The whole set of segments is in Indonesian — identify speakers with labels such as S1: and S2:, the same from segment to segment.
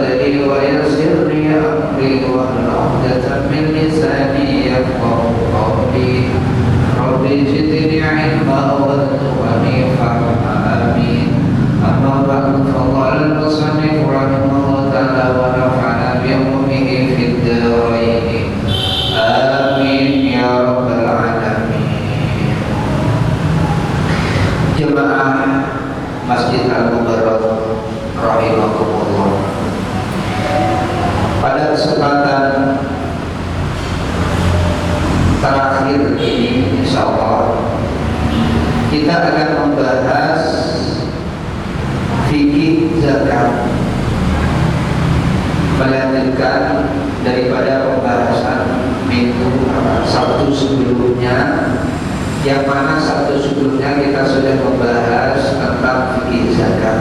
S1: صدري ويسر لي أمري واحلل عقدة من لساني يفقهوا قولي رب زدني علما وارزقني فهما آمين. أما بعد فقال المصنف رحمه الله تعالى ونفعنا بعلومه في الدارين آمين يا رب العالمين. Jemaah Masjid Al-Mubarak rahimahumullah, pada kesempatan terakhir ini insyaallah kita akan membahas fikih zakat, melanjutkan daripada pembahasan minggu Sabtu sebelumnya, yang mana Sabtu sebelumnya kita sudah membahas tentang fikih zakat.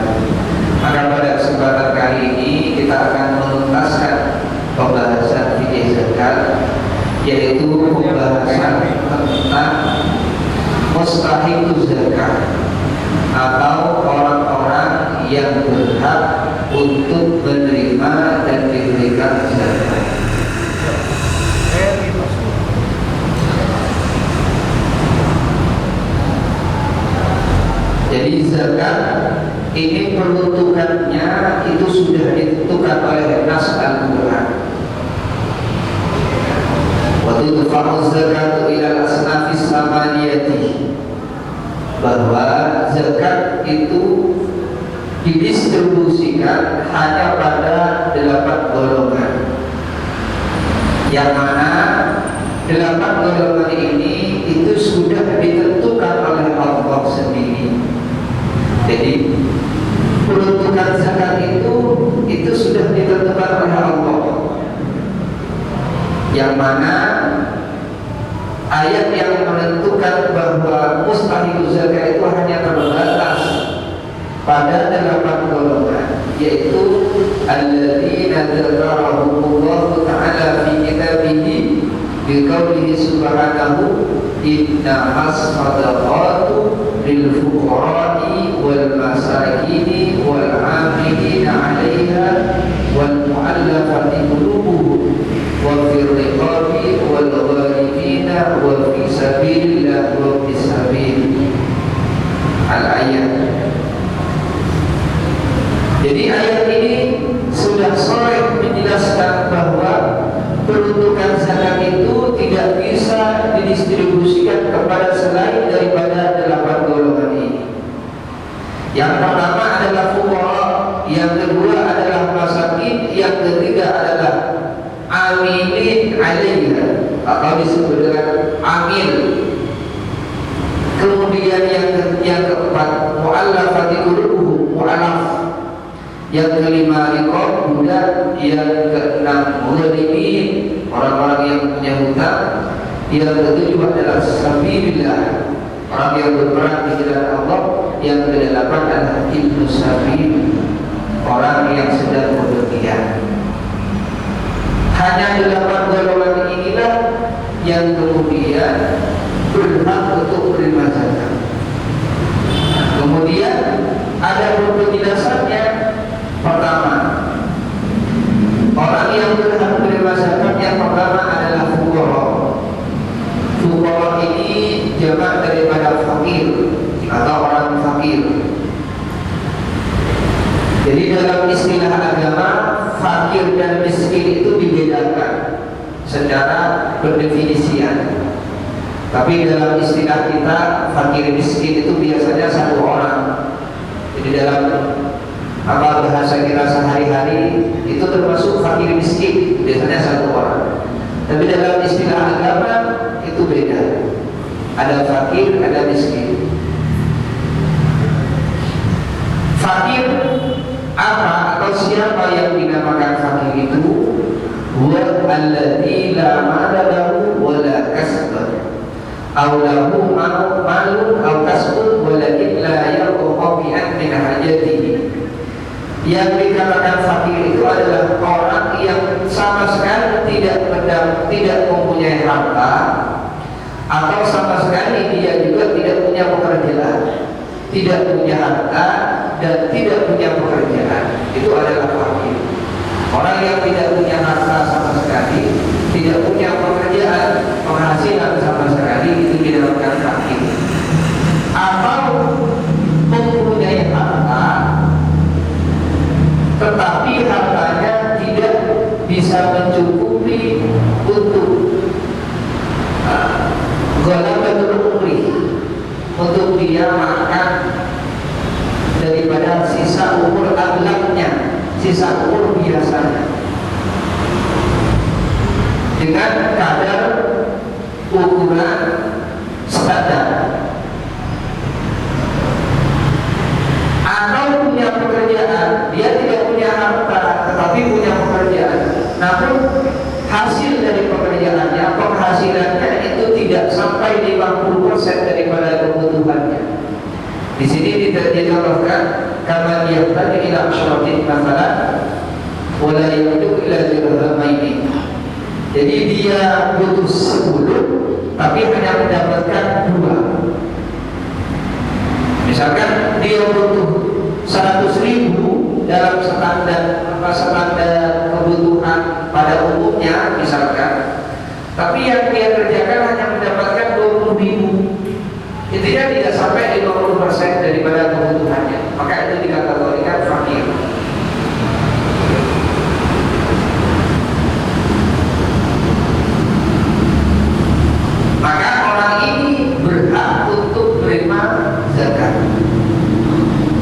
S1: Maka pada kesempatan kali ini kita akan menuntaskan pembahasan fikih zakat, yaitu pembahasan tentang mustahiquz zakat atau orang-orang yang berhak untuk menerima dan diberikan zakat. Jadi zakat ini peruntukannya itu sudah ditentukan oleh nas Al-Quran. Wa tudfa'u zakatu ila asnafis samaniyati, bahwa zakat itu didistribusikan hanya pada 8 golongan, yang mana 8 golongan ini itu sudah ditentukan oleh Allah sendiri. Jadi peruntukan zakat itu sudah ditentukan oleh Allah, yang mana ayat yang menentukan bahwa mustahiquz zakat itu hanya terbatas pada 8 golongan, yaitu alladzina dzakarahumullahu ta'ala fi kitabihi biqaulihi subhanahu innamas shadaqatu lil fuqara'i wal masakini wal 'amilina 'alaiha wal mu'allafati qulubuhum wa fir riqabi wal gharimina wa fi sabilillah wa fi sabil al-ayat. Jadi ayat ini sudah sharih menjelaskan bahwa peruntukan zakat itu tidak bisa didistribusikan kepada selain daripada 8 golongan ini. Yang pertama adalah fuqara, yang kedua adalah masakin, yang ketiga adalah amilin 'alaiha atau disebut dengan amil. Kemudian yang keempat mu'allafati qulubuhum, mu'allaf. Yang kelima riqab, budak. Yang keenam gharimin, orang-orang yang punya hutang. Yang ketujuh adalah sabilillah, orang yang berperang di jalan Allah. Yang kedelapan adalah ibnu sabil, orang yang sedang bepergian. Hanya 8 golongan inilah yang kemudian berhak untuk menerima zakat. Kemudian ada penjelasannya. Pertama, orang yang berhak menerima zakat yang pertama adalah fuqara. Fuqara ini jamak daripada fakir atau orang fakir. Jadi dalam istilah agama, fakir dan miskin itu dibedakan secara pendefinisian. Tapi dalam istilah kita, fakir miskin itu biasanya satu orang. Jadi dalam bahasa kita sehari-hari itu termasuk fakir miskin, biasanya satu orang. Tapi dalam istilah agama itu beda. Ada fakir, ada miskin. Fakir apa atau siapa yang dinamakan fakir itu? Huwa alladzi la mala lahu wa la kasba aw lahu malun aw kasbun walakin la yarqa min hajatihi. Yang dikatakan fakir itu adalah orang yang sama sekali tidak mempunyai harta, atau sama sekali dia juga tidak punya pekerjaan, tidak punya harta dan tidak punya pekerjaan. Itu adalah fakir. Orang yang tidak punya harta sama sekali, tidak punya pekerjaan, penghasilan sama sekali, itu dinamakan fakir. Atau mempunyai harta, tetapi hartanya tidak bisa mencukupi untuk ghalabatul umri, untuk dia makan daripada sisa umur aglaknya, sisa umur biasanya, dengan kadar ukuran standar. Atau punya pekerjaan, dia tidak punya harta tetapi punya pekerjaan, namun hasil dari pekerjaannya, penghasilannya itu tidak sampai 50% daripada kebutuhannya. Di sini dicontohkan kama yahtaju ila asyratin masalan wala yamliku ila dirhamaini. Jadi dia butuh 10 tapi hanya mendapatkan 2. Misalkan dia butuh 100.000 dalam standar kebutuhan pada umumnya misalkan, tapi yang dia kerjakan hanya mendapatkan 20.000. Intinya tidak sampai 50% daripada kebutuhannya, maka itu dikategorikan fakir. Maka orang ini berhak untuk menerima zakat,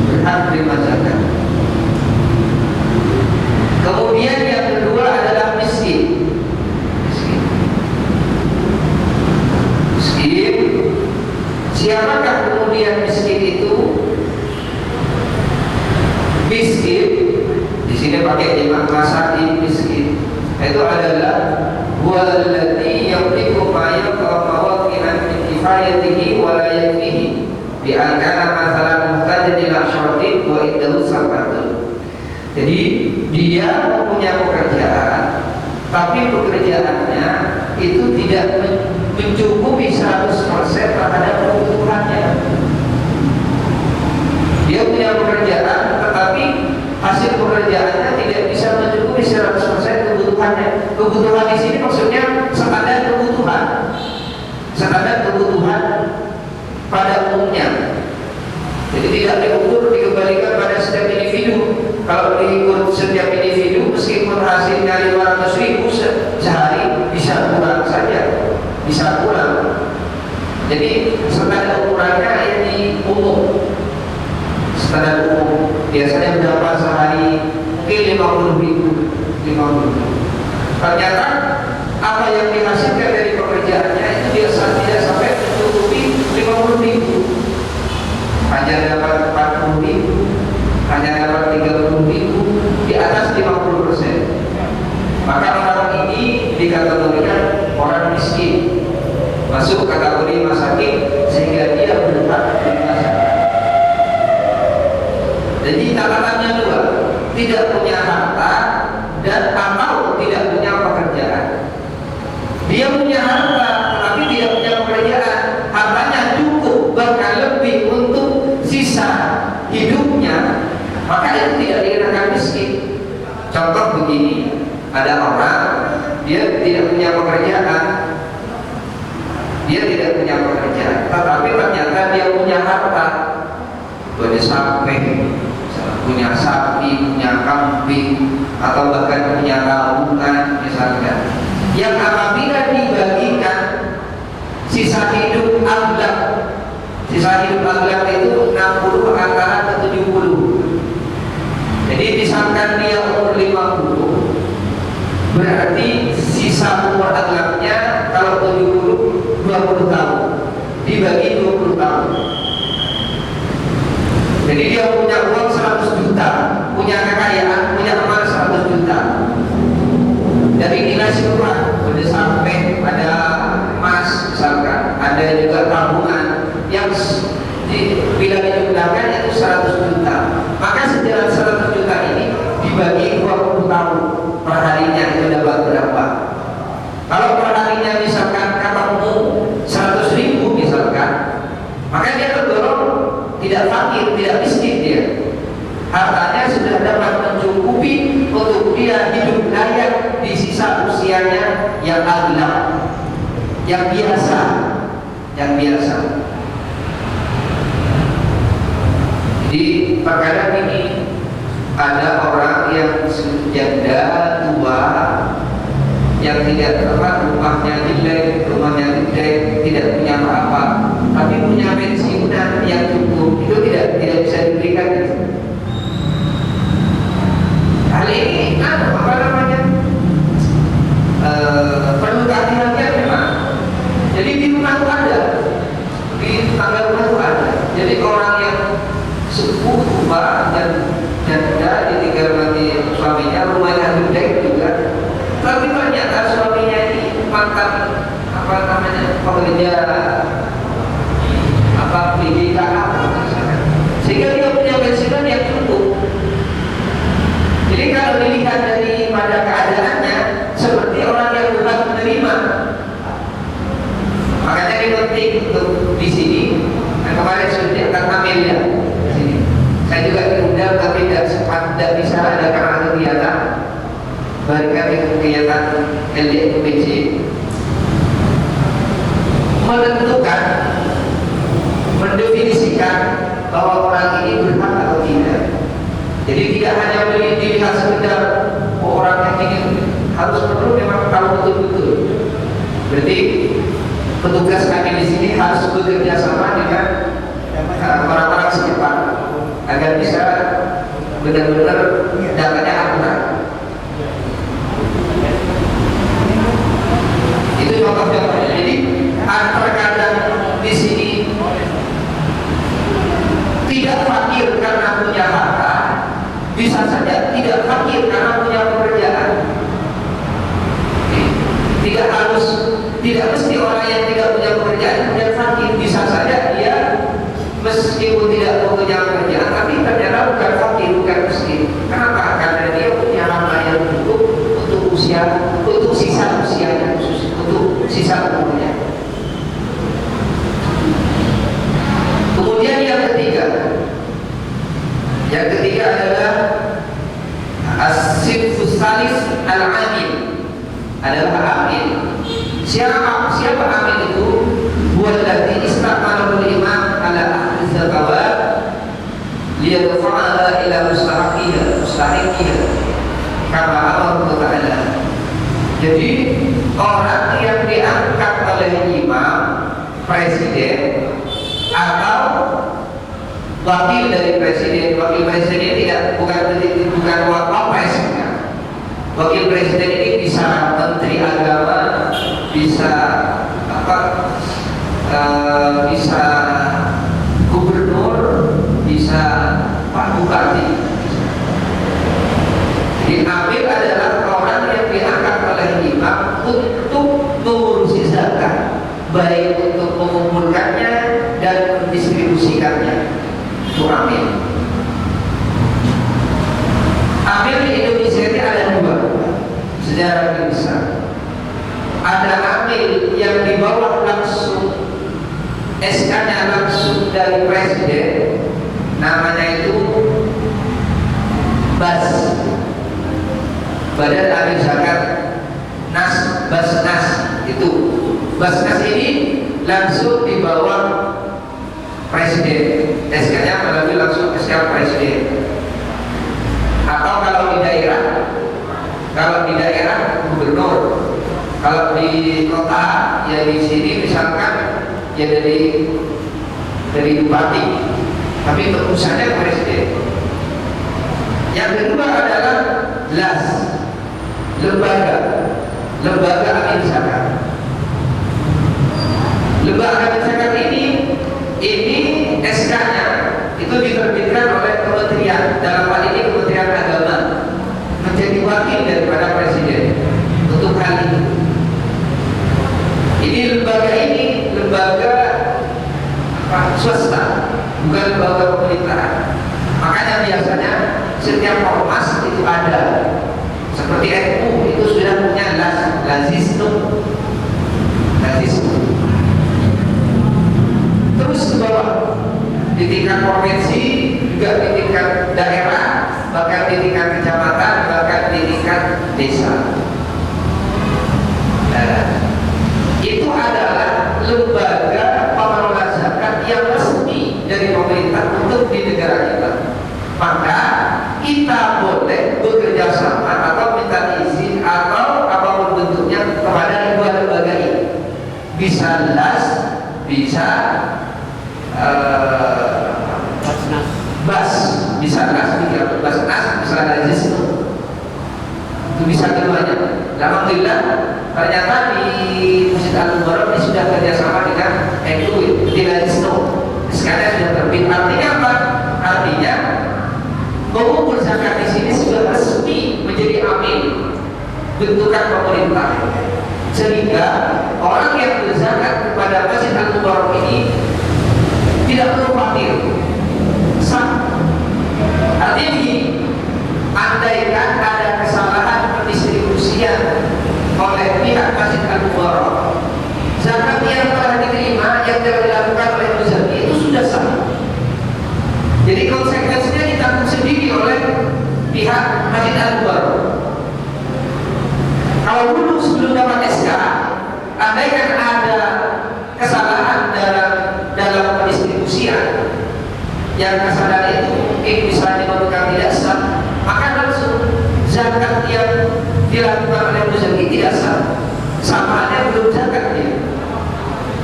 S1: berhak menerima zakat. Kemudian yang kedua adalah miskin. Miskin. Siapakah kemudian miskin itu? Miskin di sini pakai jamak masakin, miskin itu adalah walladzi yamliku ma yaqra mawaqinan min kifayatihi wa la yakfihi bi an kana masalan muhtajan ila syaratin wa iddahu sabatun. Jadi dia mempunyai pekerjaan, tapi pekerjaannya itu tidak mencukupi 100% terhadap kebutuhannya. Dia punya pekerjaan, tetapi hasil pekerjaannya tidak bisa mencukupi 100% kebutuhannya. Kebutuhan di sini maksudnya standar kebutuhan pada umumnya. Jadi tidak diukur, dikembalikan pada setiap individu. Kalau diikut setiap individu, meskipun hasilnya 500.000 sehari, bisa kurang saja, bisa kurang. Jadi standar ukurannya ini umum, standar umum. Biasanya berapa sehari? Mungkin 50.000. Ternyata apa yang dihasilkan dari pekerjaannya itu biasa tidak sampai mencukupi 50.000. Hanya dapat 40.000, hanya dapat 30.000, di atas 50%. Maka orang ini dikategorikan orang miskin, masuk kategori masakin, sehingga dia berhak menerima zakat. Jadi catatannya dua, tidak punya harta dan atau tidak punya pekerjaan. Dia punya harta tetapi tidak punya pekerjaan, hartanya cukup bahkan lebih untuk sisa hidupnya, maka itu tidak dikatakan miskin. Contoh begini, ada orang dia tidak punya pekerjaan, tetapi ternyata dia punya harta, punya sapi, punya kambing, atau bahkan punya tabungan misalkan, yang apabila dibagikan sisa hidup aglak itu 60 antara ke 70. Jadi misalkan dia umur 50, berarti sisa umur aglaknya kalau 70 20 tahun dibagi 20 tahun. Jadi dia punya uang 100 juta, punya kekayaan, punya emas 100 juta. Dari nilai seluruh udah sampai pada emas misalkan, ada juga tabungan yang bila dijumlahkan itu 100 juta. Maka sejalan 100 juta ini dibagi 20 tahun, perharinya itu dapat berapa? Kalau perharinya misalkan katamu 100.000 misalkan, maka dia tergolong tidak fakir, tidak miskin dia. Hartanya sudah dapat mencukupi untuk dia hidup aghlab, yang biasa, yang biasa. Di perkara ini ada orang yang janda tua yang tidak rumahnya jelek, tidak punya apa-apa, tapi punya pensiunan yang cukup, itu tidak bisa diberikan. Hal ini apa namanya? Perlu hati-hatian memang. Jadi di rumah itu ada, di tangga rumah itu ada. Jadi orang yang sepuh tua dan janda ditinggal mati suaminya, rumahnya gede juga, tapi ternyata suaminya ini mantan apa namanya pekerja apa PJK sehingga dia punya pensiunan yang cukup. Jadi kalau dilihat daripada keadaannya seperti orang yang bukan menerima, makanya ini penting untuk di sini. Dan kemarin sudah akan ambil ya di sini. Saya juga diundang tapi tidak bisa ada karena kegiatan. Mereka kegiatan LDMPC menentukan, mendefinisikan bahwa orang ini berhak atau tidak. Jadi tidak hanya dilihat sekedar orang yang ingin, harus perlu memang tahu betul-betul. Berarti petugas kami di sini harus bekerja sama dengan orang-orang sekitar agar bisa benar-benar datanya akurat. Itu contoh-contohnya. Jadi terkadang di sini tidak fakir karena punya harta, bisa saja tidak fakir karena punya pekerjaan. Tidak mesti orang yang tidak punya pekerjaan kemudian fakir. Bisa saja dia meskipun tidak punya pekerjaan tapi ternyata bukan fakir, bukan miskin. Kenapa? Karena dia punya harta yang cukup untuk sisa usianya, untuk sisa umurnya. Kemudian yang ketiga adalah as-sinfus salis al-amil, adalah amil. Siapa amil itu? Walladzi istaqala al-imam ala ahli zakawat liyadfa'aha ila mustahiqiha kama Allah Ta'ala. Jadi orang yang diangkat oleh imam, presiden atau wakil dari presiden. Wakil presiden bukan wapres. Wakil presiden ini bisa menteri agama, bisa bisa gubernur, bisa pak bupati. Jadi amil adalah orang yang diangkat oleh imam untuk mengurusi zakat, baik untuk mengumpulkannya dan mendistribusikannya. Itu amil. Amil di Indonesia ini ada dua sejarah besar. Ada amil yang di bawah langsung SK-nya langsung dari presiden, namanya itu BAS, Badan Amil Zakat Basnas. Itu Basnas ini langsung di bawah presiden, SK-nya melalui langsung SK presiden. Atau kalau di daerah gubernur, kalau di kota ya di sini misalkan ya dari bupati, tapi pusatnya presiden. Yang kedua adalah LAS, lembaga amil zakat. Lembaga amil zakat ini SK-nya itu diterbitkan oleh kementerian, dalam hal ini Kementerian Agama, menjadi wakil daripada presiden untuk hal ini. Lembaga swasta, bukan lembaga pemerintahan. Makanya biasanya setiap ormas itu ada, seperti NU itu sudah punya lazisnu. Terus ke bawah, di tingkat provinsi, juga di tingkat daerah, bahkan di tingkat kecamatan, bahkan di tingkat desa. lembaga pengelola zakat yang resmi dari pemerintah untuk di negara kita, maka kita boleh bekerja sama atau minta izin atau apapun bentuknya kepada dua lembaga ini. Bisa las, bisa bas, bisa las, bisa basnas, bisa najis, itu bisa keduanya. Alhamdulillah ternyata di Masjid Al-Mubarak ini sudah kerjasama dengan MUI di Najisno. Sekarang sudah terbit. Artinya apa? Artinya pengumpul zakat di sini sudah resmi menjadi amin bentukan pemerintah, sehingga orang yang berzakat kepada Masjid Al-Mubarak ini tidak perlu khawatir. Artinya begini, andaikan ada kesalahan pendistribusian oleh pihak Masjid Al-Mubarak, zakat yang telah diterima yang telah dilakukan oleh Muzaki itu sudah sah. Jadi konsekuensinya ditanggung sendiri oleh pihak Masjid Al-Mubarak. Kalau dulu sebelum dapat SK, andaikan ada kesalahan dalam pendistribusian, yang kesalahan itu mungkin bisa menyebabkan tidak sah, maka langsung zakat yang dilakukan oleh Muzaki tidak sah, sama ada belum zakat dia.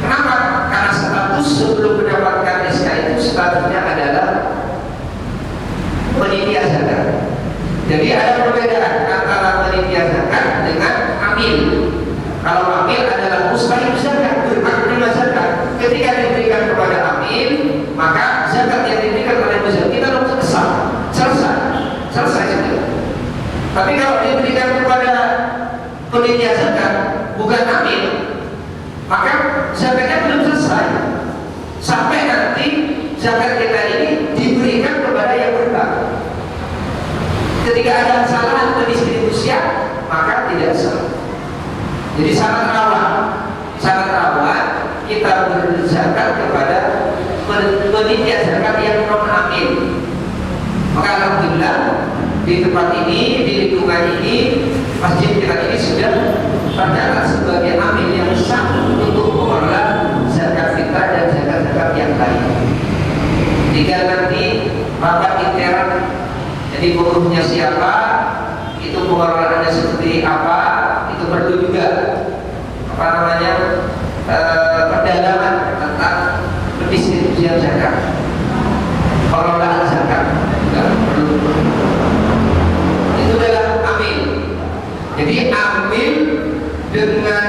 S1: Kenapa? Karena status sebelum mendapatkan SK itu statusnya adalah panitia zakat. Jadi ada perbedaan antara panitia zakat dengan amil. Kalau amil adalah mustahil zakat, berhak menerima zakat. Ketika diberikan kepada amil, maka zakat yang diberikan oleh Muzaki kita langsung selesai sudah. Tapi kalau diberikan kepada panitia zakat bukan amil, maka zakatnya belum selesai sampai nanti zakat kita ini diberikan kepada yang berhak. Ketika ada kesalahan pendistribusian, maka tidak sah. Jadi sangat rawan kita berzakat kepada panitia zakat yang non amil. Maka alhamdulillah di tempat ini, di lingkungan ini, masjid kita ini sudah tercatat sebagai amil yang sah untuk mengelola zakat fitrah dan zakat-zakat yang lain. Jika nanti rapat intern, jadi pengurusnya siapa, itu pengelolaannya seperti apa, itu perlu juga pendalaman tentang pendistribusian zakat, pengelolaan zakat. Itu adalah amil. Jadi amil dengan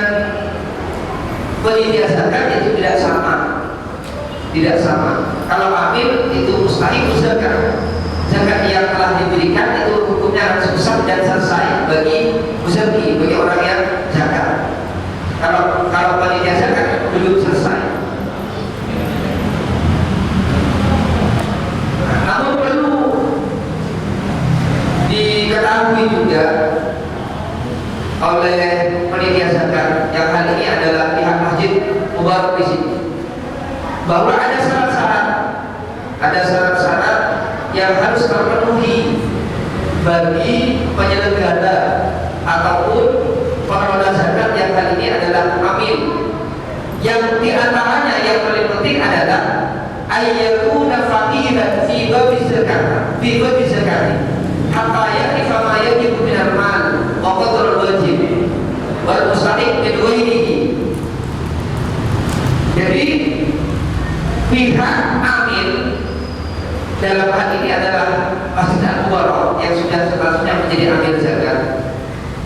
S1: panitia zakat itu tidak sama. Kalau amil itu mustahil zakat. Zakat yang telah diberikan itu hukumnya harus sah dan selesai bagi Muzaki, bagi orang yang zakat. Kalau panitia zakat belum selesai. Namun perlu diketahui juga oleh panitia zakat yang hal ini adalah pihak Masjid Mubarak di sini, bahwa ada syarat-syarat yang harus terpenuhi bagi penyelenggara ataupun pengelola zakat yang kali ini adalah amil. Yang diantaranya yang paling penting adalah ayyakuna faqiran fi babi zakat hatta ya'rifa ma yajibu min al-mal wa qadrul wajib wal mustahik min ghairihi. Jadi pihak amil dalam hal ini adalah Masjid Al-Mubarak yang sudah statusnya menjadi amil zakat,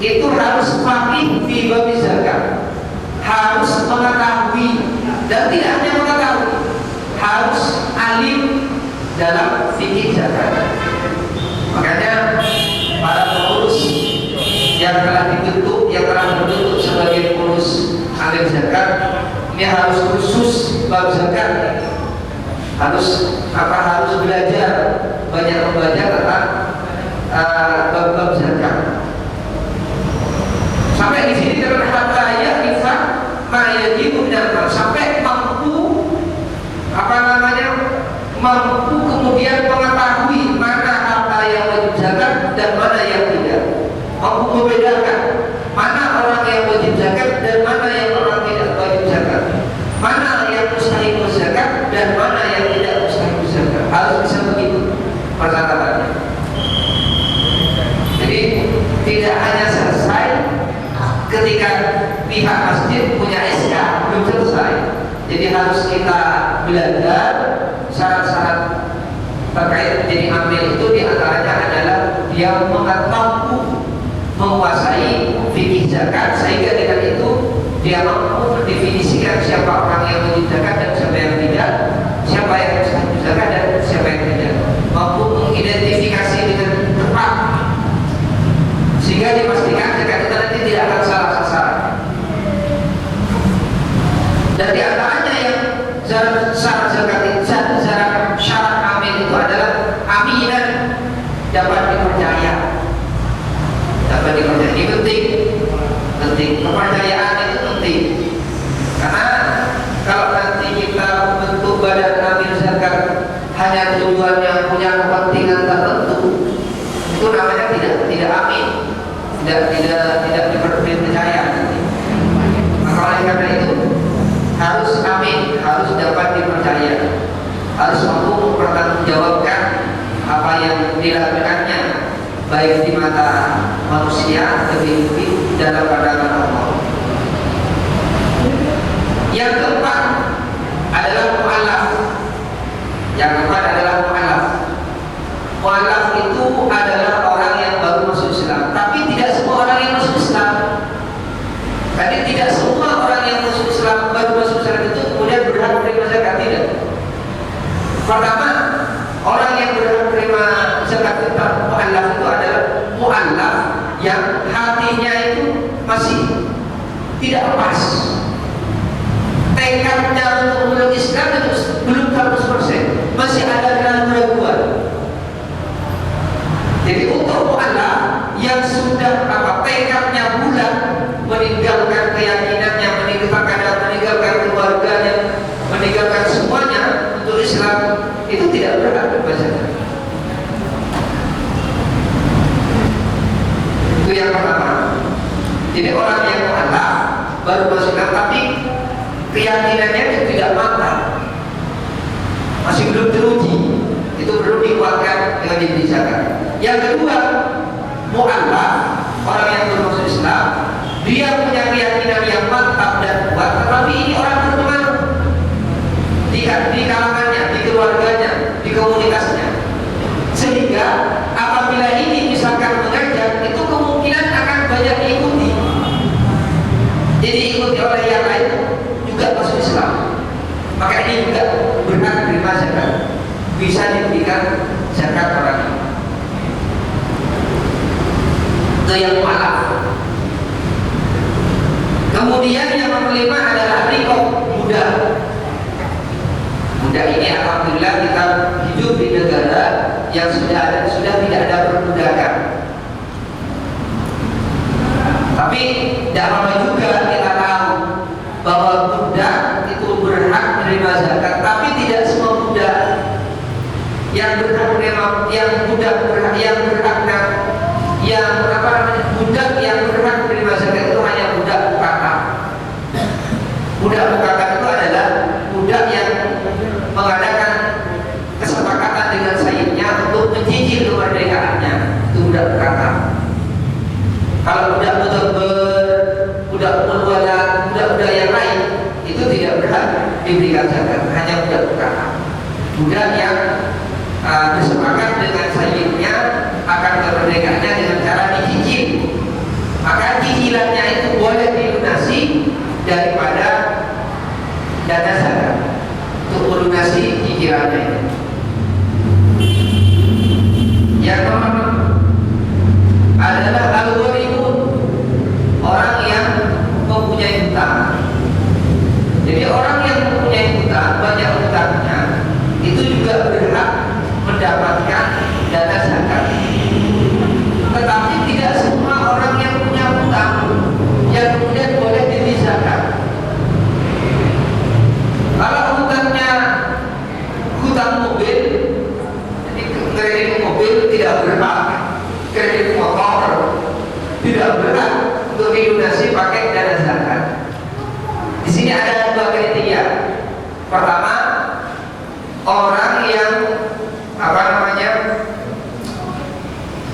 S1: itu harus faqih fi babi zakat, harus mengetahui, dan tidak hanya mengetahui, harus alim dalam fikih zakat. Makanya para pengurus yang telah dibentuk sebagai pengurus alim zakat ini harus khusus bab zakat, harus belajar, banyak membaca tentang bab-bab zakat. Sampai di sini terlihat ya ifah mayajibu dan sampai mampu kemudian mengetahui mana harta yang wajib zakat dan mana yang tidak, mampu membedakan mana orang yang wajib zakat dan mana yang orang tidak wajib zakat, ketika pihak masjid punya SK belum selesai. Jadi harus kita belajar syarat-syarat terkait jadi amil itu, diantaranya adalah dia mampu menguasai fikih zakat, sehingga dengan itu dia mampu mendefinisikan siapa orang yang wajib zakat dan siapa yang tidak, siapa yang wajib zakat dan siapa yang tidak, mampu mengidentifikasi dengan tepat sehingga dipastikan zakat itu nanti tidak akan salah sasaran. Dan diantaranya yang syarat zakat itu, syarat amil itu adalah aminan, dapat dipercaya. Dapat dipercaya, ini penting. Kepercayaan itu penting, karena kalau nanti kita bentuk badan amil zakat hanya tujuannya punya kepentingan tertentu, itu namanya tidak amin, tidak dipercaya nanti. Maka oleh karena itu harus amin, harus dapat dipercaya, harus mampu mempertanggungjawabkan apa yang dilakukannya, baik di mata manusia, lebih dalam pandangan Allah. Yang keempat adalah mu'allaf. Mu'allaf itu adalah orang yang baru masuk Islam, tapi tidak semua orang yang masuk Islam. Jadi tidak semua orang yang masuk Islam, baru masuk Islam itu kemudian berhak menerima zakat, tidak. Pertama, orang yang berhak menerima zakat fitrah mu'allaf itu adalah mu'allaf yang hatinya itu masih tidak lepas, tekadnya untuk memeluk Islam itu belum 100%, masih ada keraguan. Jadi untuk mu'allaf yang sudah tekadnya bulat, meninggalkan keyakinannya, meninggalkan keluarganya, meninggalkan semuanya untuk Islam, itu tidak berhak berzakat. Itu yang pertama. Jadi orang yang mu'allaf baru masuk Islam, tapi keyakinannya itu tidak mantap, masih belum teruji, itu belum dikuatkan dengan diberi zakat. Yang kedua, mu'allaf, orang yang baru masuk Islam, dia punya keyakinan yang mantap dan kuat, tetapi ini orang berpengaruh di kalangannya, di keluarganya, di komunitasnya, sehingga apabila ini misalkan mengajak, itu kemungkinan akan banyak diikuti. Jadi ikuti oleh yang lain juga masuk Islam, maka ini juga berhak menerima zakat, bisa diberikan zakat orang ini. Itu yang mu'allaf. Kemudian yang kelima adalah riqab, budak. Budak ini alhamdulillah kita hidup di negara yang sudah tidak ada perbudakan. Tapi tidak lama juga kita tahu bahwa budak itu berhak menerima zakat, tapi tidak semua budak yang berhak menerima, budak yang berhak menerima zakat itu hanya budak mukatab. Budak mukatab itu adalah budak yang mengadakan kesepakatan dengan sayyidnya untuk mencicil kemerdekaannya, itu budak mukatab. Kalau budak mudabbar, budak mulwalat, budak-budak yang lain itu tidak berhak diberikan zakat, hanya budak mukatab. Budak yang bersepakat dengan sayyidnya akan kemerdekaannya dengan cara dicicil, maka cicilannya itu boleh dilunasi daripada dana zakat untuk melunasi cicilannya itu. Yang nomor adalah al-gharibun, orang yang mempunyai hutang. Jadi orang yang mempunyai hutang, banyak hutangnya, itu juga berhak mendapatkan dana zakat. Tetapi tidak semua orang yang punya hutang yang kemudian boleh diberi zakat. Kalau hutangnya hutang mobil, jadi kredit mobil tidak berhak, kredit motor tidak berhak untuk dilunasi pakai dana zakat. Di sini ada dua kriteria. Pertama, orang yang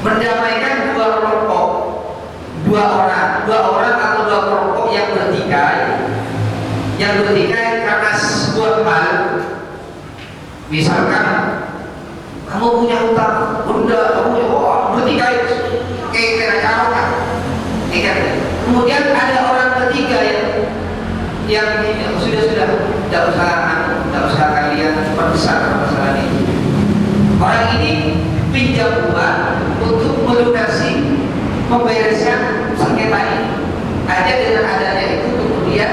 S1: mendamaikan dua kelompok, dua orang atau dua yang bertikai karena sebuah hal. Misalkan kamu punya utang, bunda kamu bertikai, kena calon, kemudian ada orang ketiga yang sudah tidak usah kalian perbesar masalah ini. Orang ini pinjam uang untuk melunasi membereskan sengketa ini. Hanya dengan adanya itu kemudian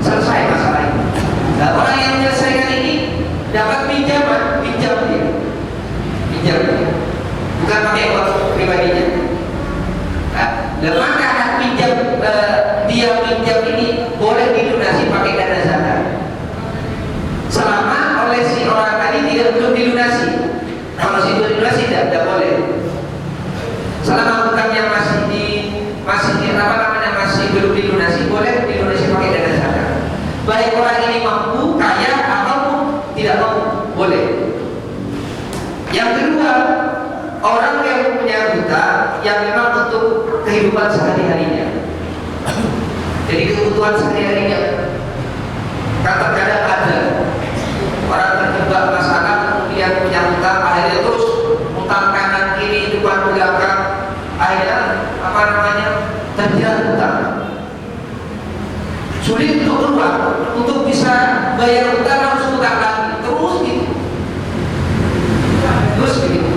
S1: selesai masalah ini. Nah, orang yang menyelesaikan ini dapat pinjam dia, bukan pakai uang pribadinya. Nah, maka hak pinjam dia pinjam ini boleh dilunasi pakai dana zakat. Selama oleh si orang tadi belum dilunasi. Kalau si dilunasi tidak boleh. Selama hutangnya masih belum dilunasi, boleh dilunasi pakai dana zakat. Baik orang ini mampu, kaya ataupun tidak mampu, boleh. Yang kedua, orang yang punya hutang yang memang untuk kehidupan sehari-harinya. Jadi kebutuhan sehari-harinya. Kan terkadang ada orang terjebak masalah kemudian punya hutang, akhirnya terus hutang kanan kiri depan belakang, akhirnya terjerat hutang. Sulit untuk keluar, untuk bisa bayar hutang harus hutang lagi, terus gitu.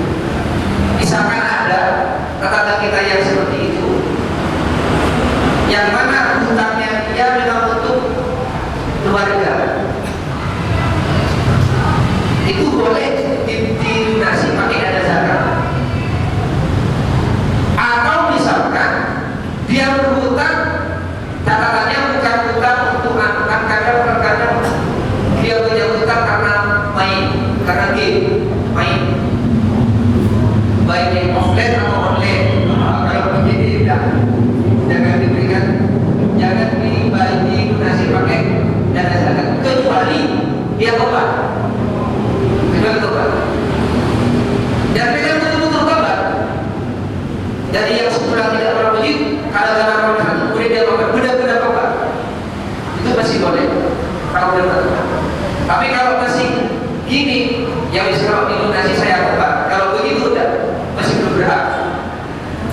S1: Misalkan ada tetangga kita yang seperti itu, yang mana hutangnya dia memang untuk keluarga, itu boleh dilunasi pakai dana zakat. Atau misalkan dia berhutang, catatannya bukan hutang untuk anak, kadang-kadang dia punya hutang karena karena game, main, baik yang offline atau online. Kalau begitu jangan dilunasi pakai dana zakat, kecuali dia tobat. Dan memang betul-betul tobat. Jadi yang sebulan tidak pernah wajib, kadang-kadang orang kemudian dia tobat, benar-benar tobat, itu masih boleh kalau benar tobat. Tapi kalau masih gini, ya bisa kalau dilunasi saya tobat. Kalau begitu udah masih belum berhak.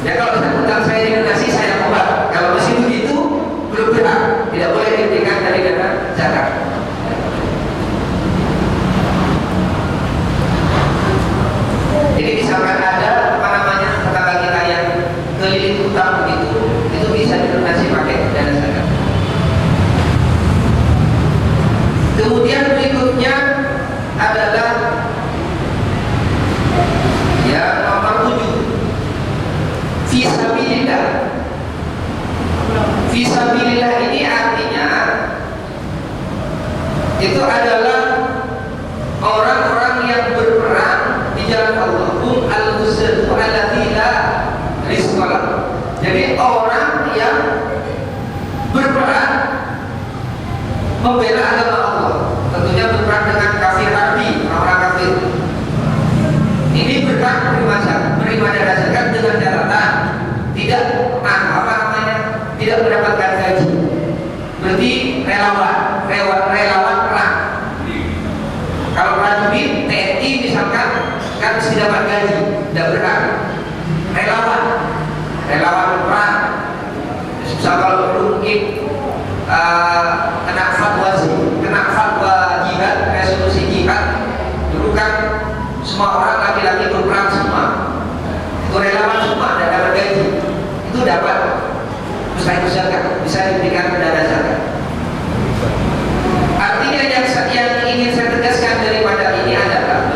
S1: Ya kalau hutang saya dilunasi saya tobat. Kalau masih begitu belum berhak, tidak boleh diberikan dari dana zakat. Jadi misalkan ada tetangga kita yang keliling hutang begitu, itu bisa dilunasi pakai dana zakat. Kemudian berikutnya adalah nomor 7, fisabilillah. Fisabilillah ini artinya itu adalah orang-orang yang berperang di jalan Allah. Al-Ghuzatu allati la rizqa lahu. Jadi orang yang berperang membela agama Allah, tentunya berperang dengan kafir harbi, orang kafir. Ini berperang menerima dana zakat dengan catatan tidak tidak mendapatkan gaji. Berarti relawan perang. Kalau prajurit TNI misalkan kan mesti dapat gaji, tidak berhak. Relawan perang. Misal kalau mungkin kena fatwa jihad, resolusi jihad, dulu kan semua orang laki-laki berperang semua, itu relawan semua, tidak dapat gaji, itu dapat zakat, bisa diberikan dana zakat. Artinya yang ingin saya tegaskan daripada ini adalah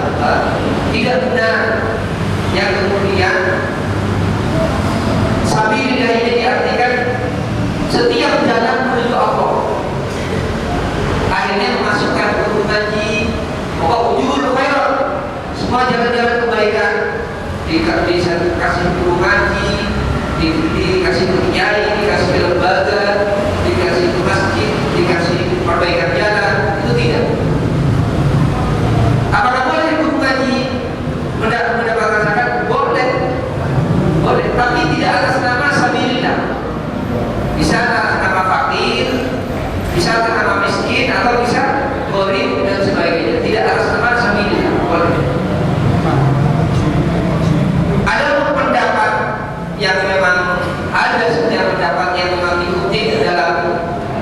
S1: tidak benar yang kemudian sabilillah ini diartikan setiap jalan menuju Allah. Akhirnya memasukkan guru ngaji, ujul khairat, semua jalan-jalan kebaikan, dikasih guru ngaji, dikasih ke kiai, dikasih ke lembaga, dikasih ke masjid, dikasih perbaikan jalan, itu tidak.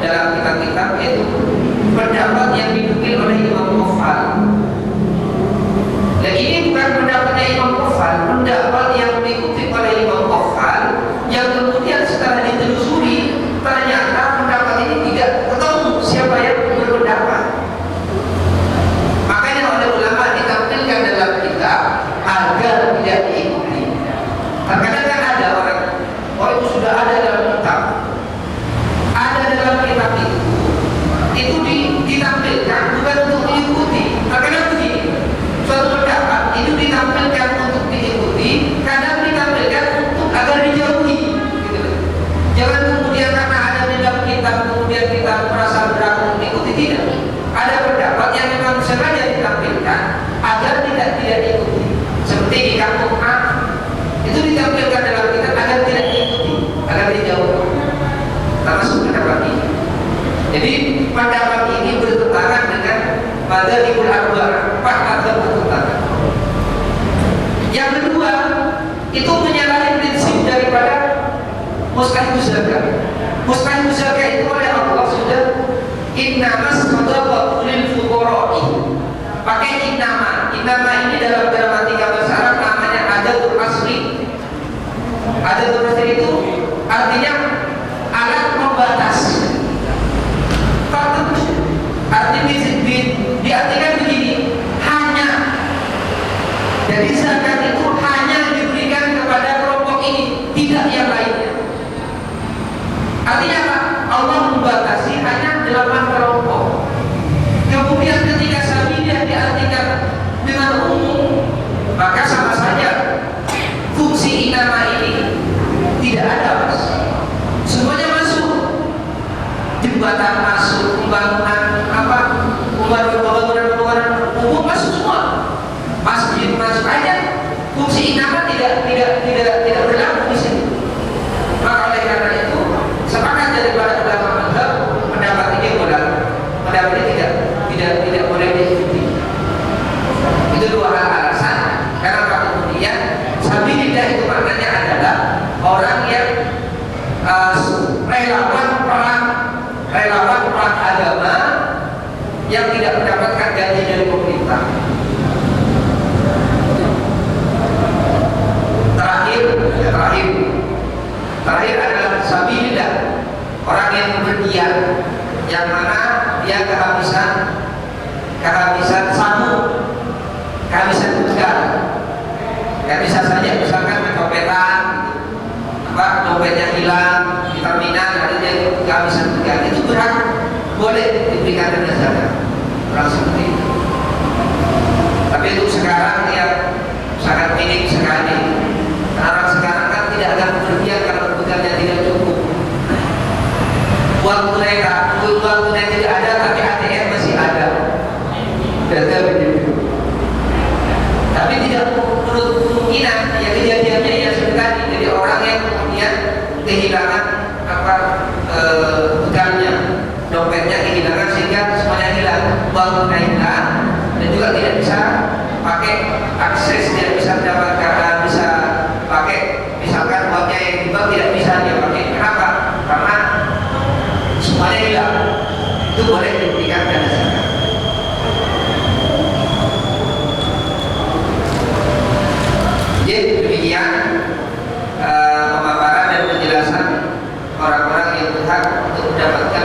S1: dalam kitab-kitab, yaitu pendapat yang dinukil oleh Imam Qofal. Dan ini bukan pendapatnya Imam Qofal, pendapat yang diikuti oleh Imam Qofal, yang kemudian setelah ditelusuri ternyata pendapat ini tidak ketemu siapa yang berpendapat. Makanya oleh ulama ditampilkan dalam kitab agar tidak diikuti. Terkadang kan ada orang, oh itu sudah ada dalam kitab, ada dalam kitab itu ditampilkan bukan untuk diikuti. Terkadang begini, suatu pendapat itu ditampilkan untuk diikuti, kadang ditampilkan untuk agar dijauhi. Gitu. Jangan kemudian karena ada di dalam kitab kemudian kita merasa berat untuk diikuti, tidak. Ada pendapat yang memang sengaja ditampilkan agar tidak diikuti. Seperti di kampung A itu ditampilkan dalam kitab agar tidak diikuti, agar dijauhi. Termasuk pendapat ini. Jadi pendapat ini bertentangan dengan madzhabul arba', empat madzhab bertentangan. Yang kedua, itu menyalahi prinsip daripada mustahibuz zakat. Mustahibuz zakat itu oleh Allah sudah innamas shadaqatu lil fuqara'i. Pakai innama. Innama ini dalam gramatika bahasa Arab namanya adatul asli. Adatul asli itu artinya alat pembatas. Artinya diartikan begini, hanya. Jadi zakat itu hanya diberikan kepada kelompok ini, tidak yang lainnya. Artinya apa? Allah membatasi hanya 8 kelompok. Kemudian ketika sabilillah diartikan dengan umum, maka sama saja fungsi inama ini tidak ada, Mas. Semuanya masuk. Jembatan masuk, pembangunan pembangunan umum masuk semua. Masjid masuk aja. Fungsi inama tidak berlaku di sini. Maka oleh karena itu sepakat daripada ulama mazhab pendapat ini pendapat ini tidak boleh diikuti. Itu dua hal alasan. Karena kemudian sabilillah itu maknanya adalah orang yang relawan perang agama yang tidak mendapatkan gaji dari pemerintah. Terakhir adalah sabilillah, orang yang berdiam, yang mana dia kehabisan sabuk, kehabisan bekal. Ya bisa saja misalkan kecopetan, dompetnya hilang di terminal, ada dia kehabisan bekal, itu berhak boleh diberikan dana zakat. Orang seperti itu. Tapi untuk sekarang dia sangat minim sekali. Karena orang sekarang kan tidak akan berpergian kalau bekalnya tidak cukup. Uang tunai tidak ada, tapi ATM masih ada. Data begitu. Tapi tidak menurut kemungkinan ya kejadiannya yang seperti tadi. Jadi orang yang kemudian kehilangan bekalnya, dompetnya kehilangan sehingga semuanya hilang, uang tunai hilang, dan juga tidak bisa pakai akses, tidak bisa mendapatkan, bisa pakai misalkan uangnya yang di bank tidak bisa dia pakai. Kenapa? Karena semuanya hilang. Itu boleh diberikan dana zakat. Jadi demikian pemaparan dan penjelasan orang-orang yang berhak untuk mendapatkan